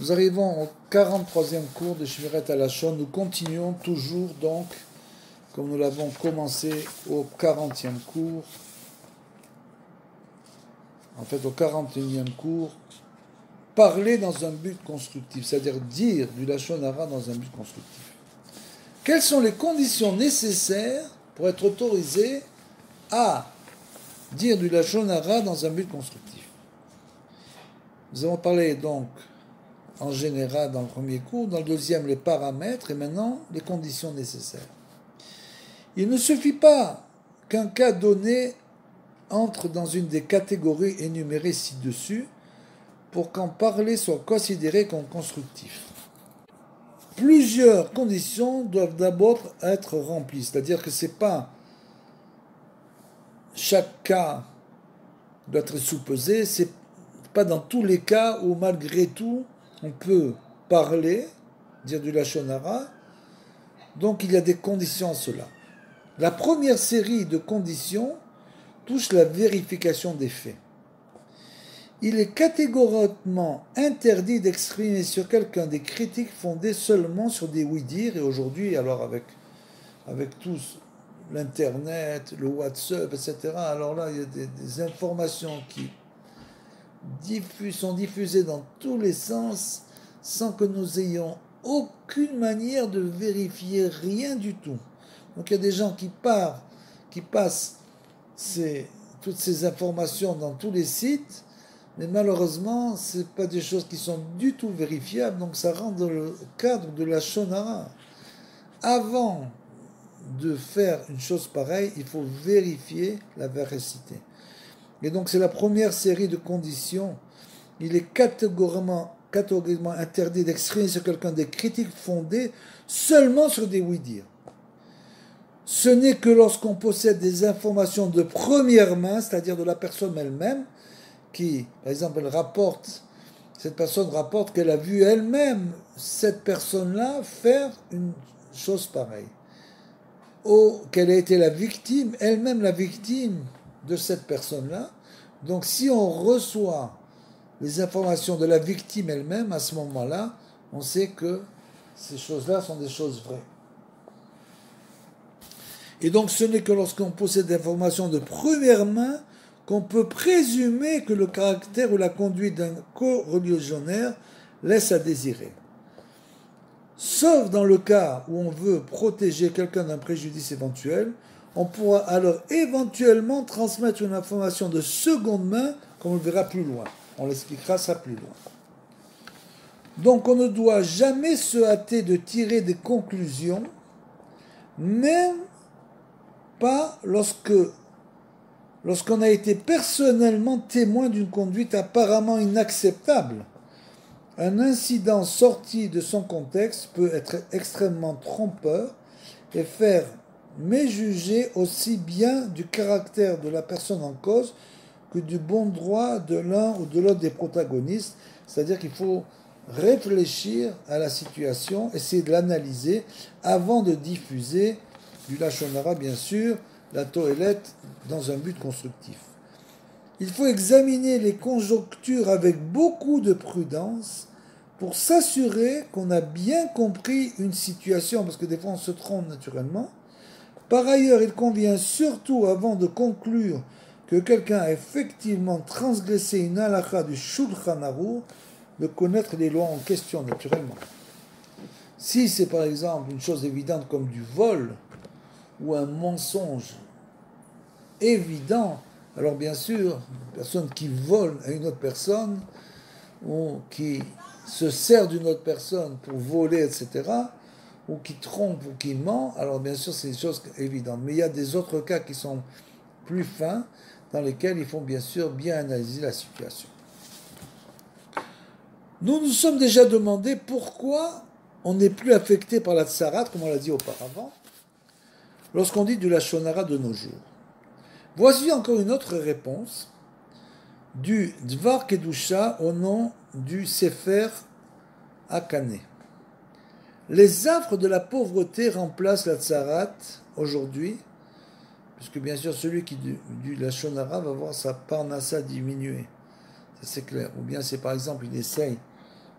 Nous arrivons au 43e cours de Shmirat HaLashon. Nous continuons toujours donc, comme nous l'avons commencé au 40e cours, en fait au 41e cours, parler dans un but constructif, c'est-à-dire dire du Lashon Hara dans un but constructif. Quelles sont les conditions nécessaires pour être autorisé à dire du Lashon Hara dans un but constructif? Nous avons parlé donc en général dans le premier cours, dans le deuxième les paramètres et maintenant les conditions nécessaires. Il ne suffit pas qu'un cas donné entre dans une des catégories énumérées ci-dessus pour qu'en parler soit considéré comme constructif. Plusieurs conditions doivent d'abord être remplies, c'est-à-dire que c'est pas chaque cas doit être sous-pesé, c'est pas dans tous les cas où malgré tout on peut parler, dire du Lashon Hara, donc il y a des conditions à cela. La première série de conditions touche la vérification des faits. Il est catégoriquement interdit d'exprimer sur quelqu'un des critiques fondées seulement sur des oui-dire, et aujourd'hui, alors avec tous l'internet, le WhatsApp, etc., alors là, il y a des informations qui sont diffusées dans tous les sens sans que nous ayons aucune manière de vérifier rien du tout. Donc il y a des gens qui passent toutes ces informations dans tous les sites, mais malheureusement, ce n'est pas des choses qui sont du tout vérifiables, donc ça rentre dans le cadre de la Lashon Hara. Avant de faire une chose pareille, il faut vérifier la véracité. Et donc c'est la première série de conditions. Il est catégoriquement interdit d'exprimer sur quelqu'un des critiques fondées seulement sur des oui-dire. Ce n'est que lorsqu'on possède des informations de première main, c'est-à-dire de la personne elle-même, qui, par exemple, cette personne rapporte qu'elle a vu elle-même cette personne-là faire une chose pareille, ou qu'elle a été elle-même la victime de cette personne-là. Donc si on reçoit les informations de la victime elle-même, à ce moment-là, on sait que ces choses-là sont des choses vraies. Et donc ce n'est que lorsqu'on possède des informations de première main qu'on peut présumer que le caractère ou la conduite d'un co-religionnaire laisse à désirer. Sauf dans le cas où on veut protéger quelqu'un d'un préjudice éventuel, on pourra alors éventuellement transmettre une information de seconde main, comme on le verra plus loin. On l'expliquera ça plus loin. Donc on ne doit jamais se hâter de tirer des conclusions, même pas lorsqu'on a été personnellement témoin d'une conduite apparemment inacceptable. Un incident sorti de son contexte peut être extrêmement trompeur et faire méjuger aussi bien du caractère de la personne en cause que du bon droit de l'un ou de l'autre des protagonistes. C'est-à-dire qu'il faut réfléchir à la situation, essayer de l'analyser avant de diffuser du Lashon Hara, bien sûr, la Toélette, dans un but constructif. Il faut examiner les conjonctures avec beaucoup de prudence pour s'assurer qu'on a bien compris une situation, parce que des fois on se trompe naturellement. Par ailleurs, il convient surtout, avant de conclure que quelqu'un a effectivement transgressé une halakha du Shulchan Aruch, de connaître les lois en question naturellement. Si c'est par exemple une chose évidente comme du vol, ou un mensonge évident, alors bien sûr, une personne qui vole à une autre personne, ou qui se sert d'une autre personne pour voler, etc., ou qui trompe ou qui ment, alors bien sûr c'est des choses évidentes. Mais il y a des autres cas qui sont plus fins, dans lesquels il faut bien sûr bien analyser la situation. Nous nous sommes déjà demandé pourquoi on n'est plus affecté par la tsarat, comme on l'a dit auparavant, lorsqu'on dit du Lashon Hara de nos jours. Voici encore une autre réponse du Dvar Kedusha au nom du Sefer Akane. Les affres de la pauvreté remplacent la tsarat aujourd'hui, puisque bien sûr celui qui du Lashon Hara va voir sa parnassa diminuer, ça c'est clair. Ou bien c'est par exemple il essaye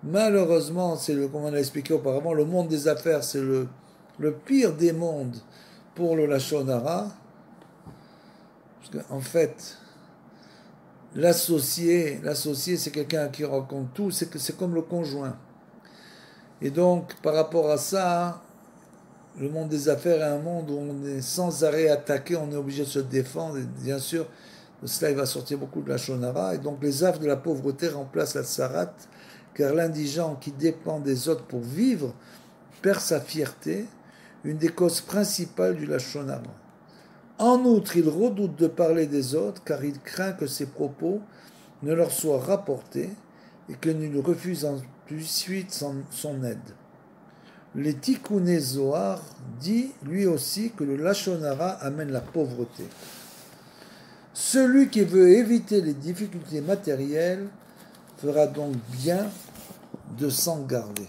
Malheureusement, comme on a expliqué auparavant, le monde des affaires, c'est le pire des mondes pour le Lachon Hara. Parce qu'en fait, l'associé, c'est quelqu'un qui raconte tout, c'est comme le conjoint. Et donc, par rapport à ça, le monde des affaires est un monde où on est sans arrêt attaqué, on est obligé de se défendre. Et bien sûr, de cela, il va sortir beaucoup de la shonara. Et donc, les affres de la pauvreté remplacent la tsarat, car l'indigent qui dépend des autres pour vivre perd sa fierté, une des causes principales du lachon hara. En outre, il redoute de parler des autres, car il craint que ses propos ne leur soient rapportés et que ne lui refuse ensuite son aide. Le Tikkuné Zohar dit lui aussi que le lachon hara amène la pauvreté. Celui qui veut éviter les difficultés matérielles fera donc bien de s'en garder.